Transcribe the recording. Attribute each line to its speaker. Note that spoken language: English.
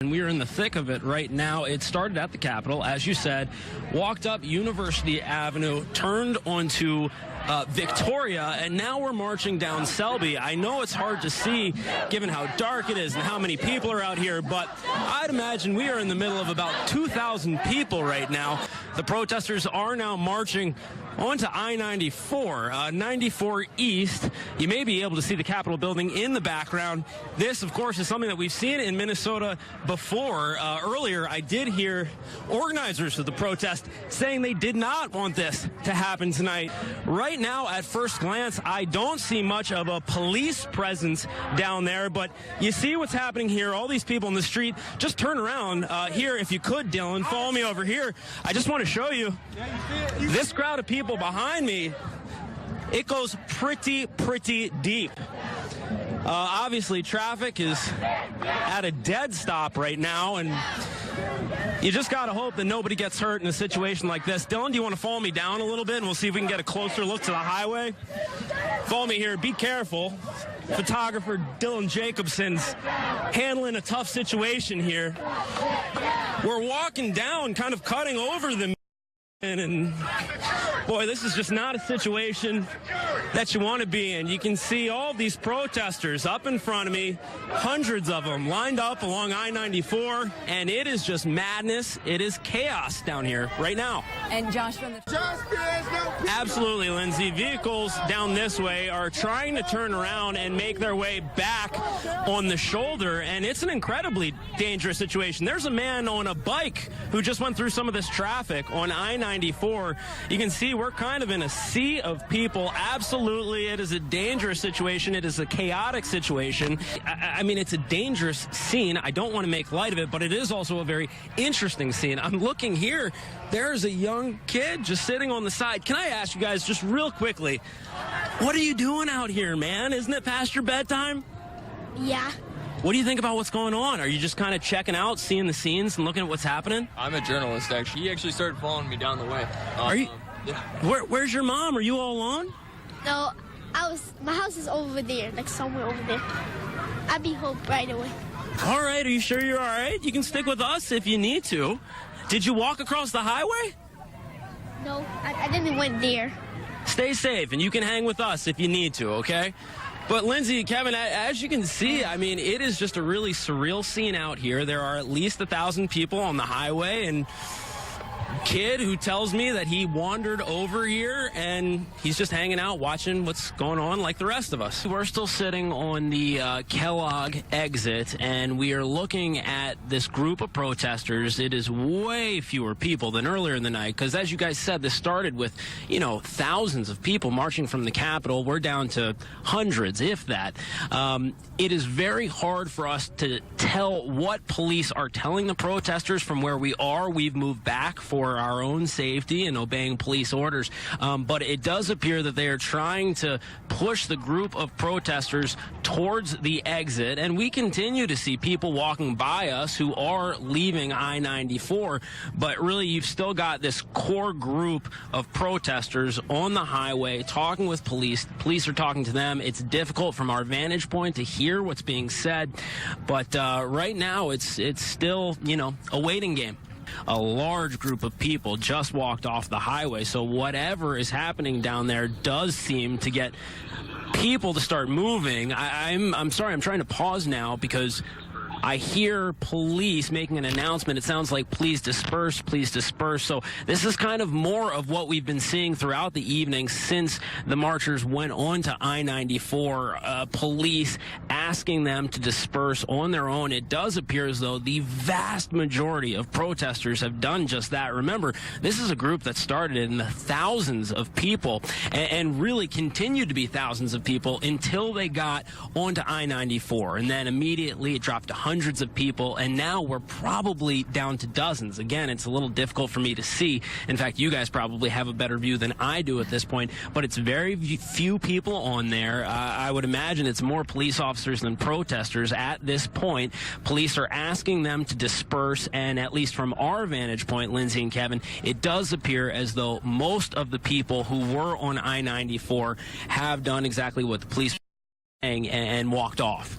Speaker 1: And we are in the thick of it right now. It started at the Capitol, as you said, walked up University Avenue, turned onto Victoria, and now we're marching down Selby. I know it's hard to see given how dark it is and how many people are out here, but I'd imagine we are in the middle of about 2,000 people right now. The protesters are now marching onto I-94, 94 East. You may be able to see the Capitol building in the background. This, of course, is something that we've seen in Minnesota before. Earlier, I did hear organizers of the protest saying they did not want this to happen tonight. Right now, at first glance, I don't see much of a police presence down there, but you see what's happening here. All these people in the street. Just turn around here, if you could, Dylan. Follow me over here. I just want to show you this crowd of people behind me. It goes pretty deep. Obviously, traffic is at a dead stop right now, and you just got to hope that nobody gets hurt in a situation like this. Dylan, do you want to follow me down a little bit, and we'll see if we can get a closer look to the highway? Follow me here. Be careful. Photographer Dylan Jacobson's handling a tough situation here. We're walking down, kind of cutting over the and boy, this is just not a situation that you want to be in. You can see all these protesters up in front of me, hundreds of them lined up along I-94, and it is just madness. It is chaos down here right now.
Speaker 2: And Josh, from the
Speaker 1: absolutely, Lindsay. Vehicles down this way are trying to turn around and make their way back on the shoulder, and it's an incredibly dangerous situation. There's a man on a bike who just went through some of this traffic on I-94. You can see we're kind of in a sea of people. Absolutely, it is a dangerous situation. It is a chaotic situation. I mean, it's a dangerous scene. I don't want to make light of it, but it is also a very interesting scene. I'm looking here. There's a young kid just sitting on the side. Can I ask you guys just real quickly, what are you doing out here, man? Isn't it past your bedtime?
Speaker 3: Yeah.
Speaker 1: What do you think about what's going on? Are you just kind of checking out, seeing the scenes and looking at what's happening?
Speaker 4: I'm a journalist, actually. He actually started following me down the way.
Speaker 1: Are you?
Speaker 4: Yeah.
Speaker 1: Where's your mom? Are you all alone?
Speaker 3: No, my house is over there, like somewhere over there. I'll be home right away.
Speaker 1: All right, are you sure you're all right? You can stick with us if you need to. Did you walk across the highway?
Speaker 3: No, I didn't went there.
Speaker 1: Stay safe, and you can hang with us if you need to, okay? But Lindsay, Kevin, as you can see, I mean, it is just a really surreal scene out here. There are at least 1,000 people on the highway, and kid who tells me that he wandered over here and he's just hanging out watching what's going on like the rest of us. We're still sitting on the Kellogg exit, and we are looking at this group of protesters. It is way fewer people than earlier in the night because, as you guys said, this started with, you know, thousands of people marching from the Capitol. We're down to hundreds, if that. It is very hard for us to tell what police are telling the protesters from where we are. We've moved back for our own safety and obeying police orders. But it does appear that they are trying to push the group of protesters towards the exit. And we continue to see people walking by us who are leaving I-94. But really, you've still got this core group of protesters on the highway talking with police. Police are talking to them. It's difficult from our vantage point to hear what's being said. But right now, it's still, you know, a waiting game. A large group of people just walked off the highway, so whatever is happening down there does seem to get people to start moving. I'm sorry, I'm trying to pause now because I hear police making an announcement. It sounds like please disperse, please disperse. So this is kind of more of what we've been seeing throughout the evening since the marchers went on to I-94. Police asking them to disperse on their own. It does appear as though the vast majority of protesters have done just that. Remember, this is a group that started in the thousands of people and really continued to be thousands of people until they got onto I-94. And then immediately it dropped to hundreds of people, and now we're probably down to dozens. Again, it's a little difficult for me to see. In fact, you guys probably have a better view than I do at this point, but it's very few people on there. I would imagine it's more police officers than protesters at this point. Police are asking them to disperse, and at least from our vantage point, Lindsay and Kevin, it does appear as though most of the people who were on I-94 have done exactly what the police were saying and walked off.